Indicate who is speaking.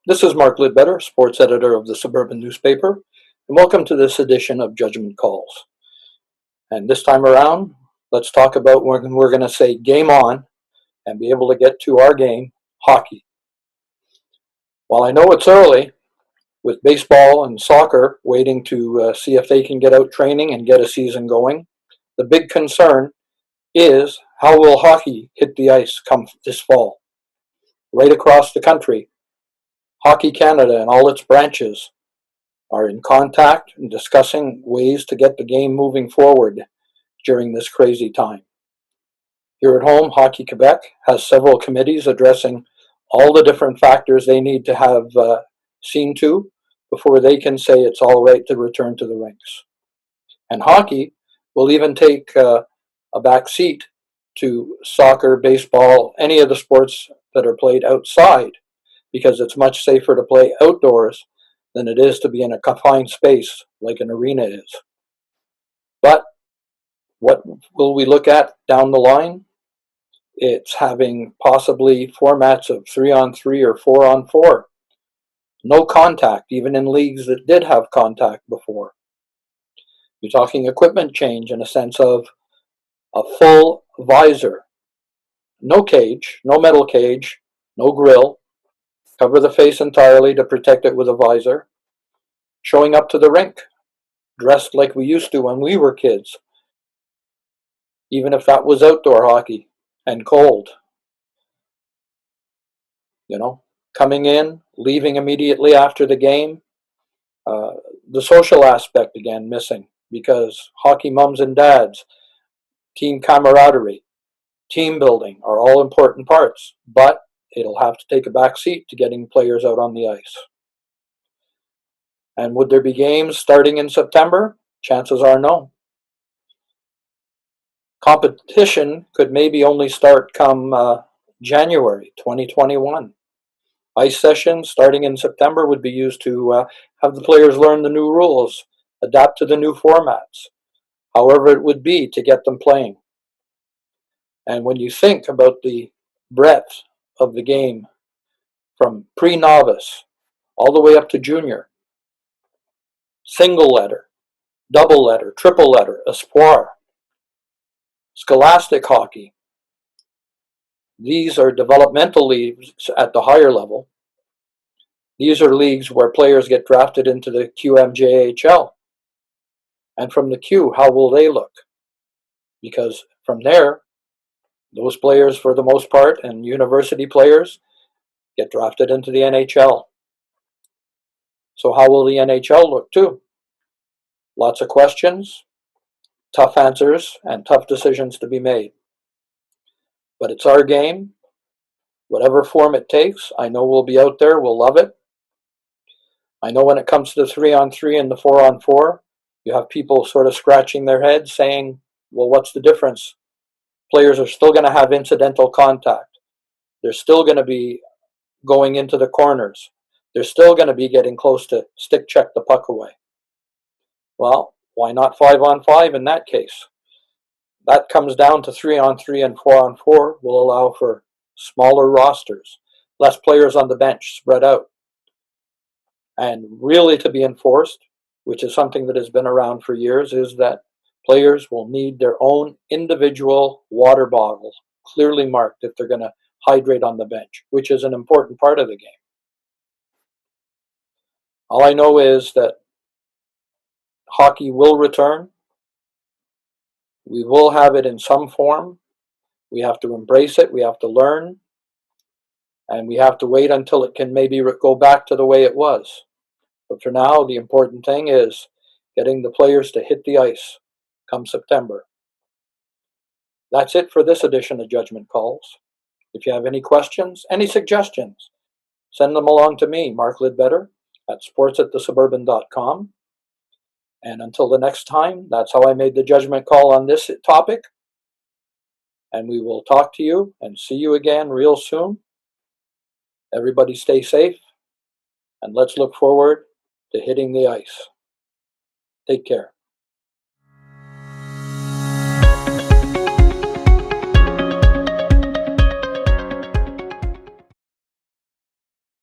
Speaker 1: This is Mark Lidbetter, sports editor of the Suburban newspaper, and welcome to this edition of Judgement Calls. And this time around, let's talk about when we're going to say game on and be able to get to our game, hockey. While I know it's early, with baseball and soccer waiting to see if they can get out training and get a season going, the big concern is how will hockey hit the ice come this fall? Right across the country, Hockey Canada and all its branches are in contact and discussing ways to get the game moving forward during this crazy time. Here at home, Hockey Quebec has several committees addressing all the different factors they need to have seen to before they can say it's all right to return to the rinks. And hockey will even take a back seat to soccer, baseball, any of the sports that are played outside, because it's much safer to play outdoors than it is to be in a confined space like an arena is. But what will we look at down the line? It's having possibly formats of 3-on-3 or 4-on-4. No contact, even in leagues that did have contact before. You're talking equipment change in a sense of a full visor. No cage, no metal cage, no grill. Cover the face entirely to protect it with a visor. Showing up to the rink, dressed like we used to when we were kids, even if that was outdoor hockey and cold. Coming in, leaving immediately after the game. The social aspect again missing, because hockey mums and dads, team camaraderie, team building are all important parts, but it'll have to take a back seat to getting players out on the ice. And would there be games starting in September? Chances are no. Competition could maybe only start come January 2021. Ice sessions starting in September would be used to have the players learn the new rules, adapt to the new formats, however it would be to get them playing. And when you think about the breadth of the game, from pre-novice all the way up to junior, single letter, double letter, triple letter, espoir, scholastic hockey, these are developmental leagues at the higher level. These are leagues where players get drafted into the QMJHL. And from the Q, how will they look? Because from there, those players, for the most part, and university players, get drafted into the NHL. So how will the NHL look too? Lots of questions, tough answers, and tough decisions to be made. But it's our game. Whatever form it takes, I know we'll be out there, we'll love it. I know when it comes to the 3-on-3 and the 4-on-4, you have people sort of scratching their heads saying, well, what's the difference? Players are still going to have incidental contact. They're still going to be going into the corners. They're still going to be getting close to stick check the puck away. Well, why not 5-on-5 in that case? That comes down to 3-on-3 and 4-on-4 will allow for smaller rosters, less players on the bench spread out. And really to be enforced, which is something that has been around for years, is that players will need their own individual water bottle, clearly marked if they're going to hydrate on the bench, which is an important part of the game. All I know is that hockey will return. We will have it in some form. We have to embrace it. We have to learn. And we have to wait until it can maybe go back to the way it was. But for now, the important thing is getting the players to hit the ice come September. That's it for this edition of Judgment Calls. If you have any questions, any suggestions, send them along to me, Mark Lidbetter, at sportsatthesuburban.com. And until the next time, that's how I made the judgment call on this topic. And we will talk to you and see you again real soon. Everybody stay safe, and let's look forward to hitting the ice. Take care.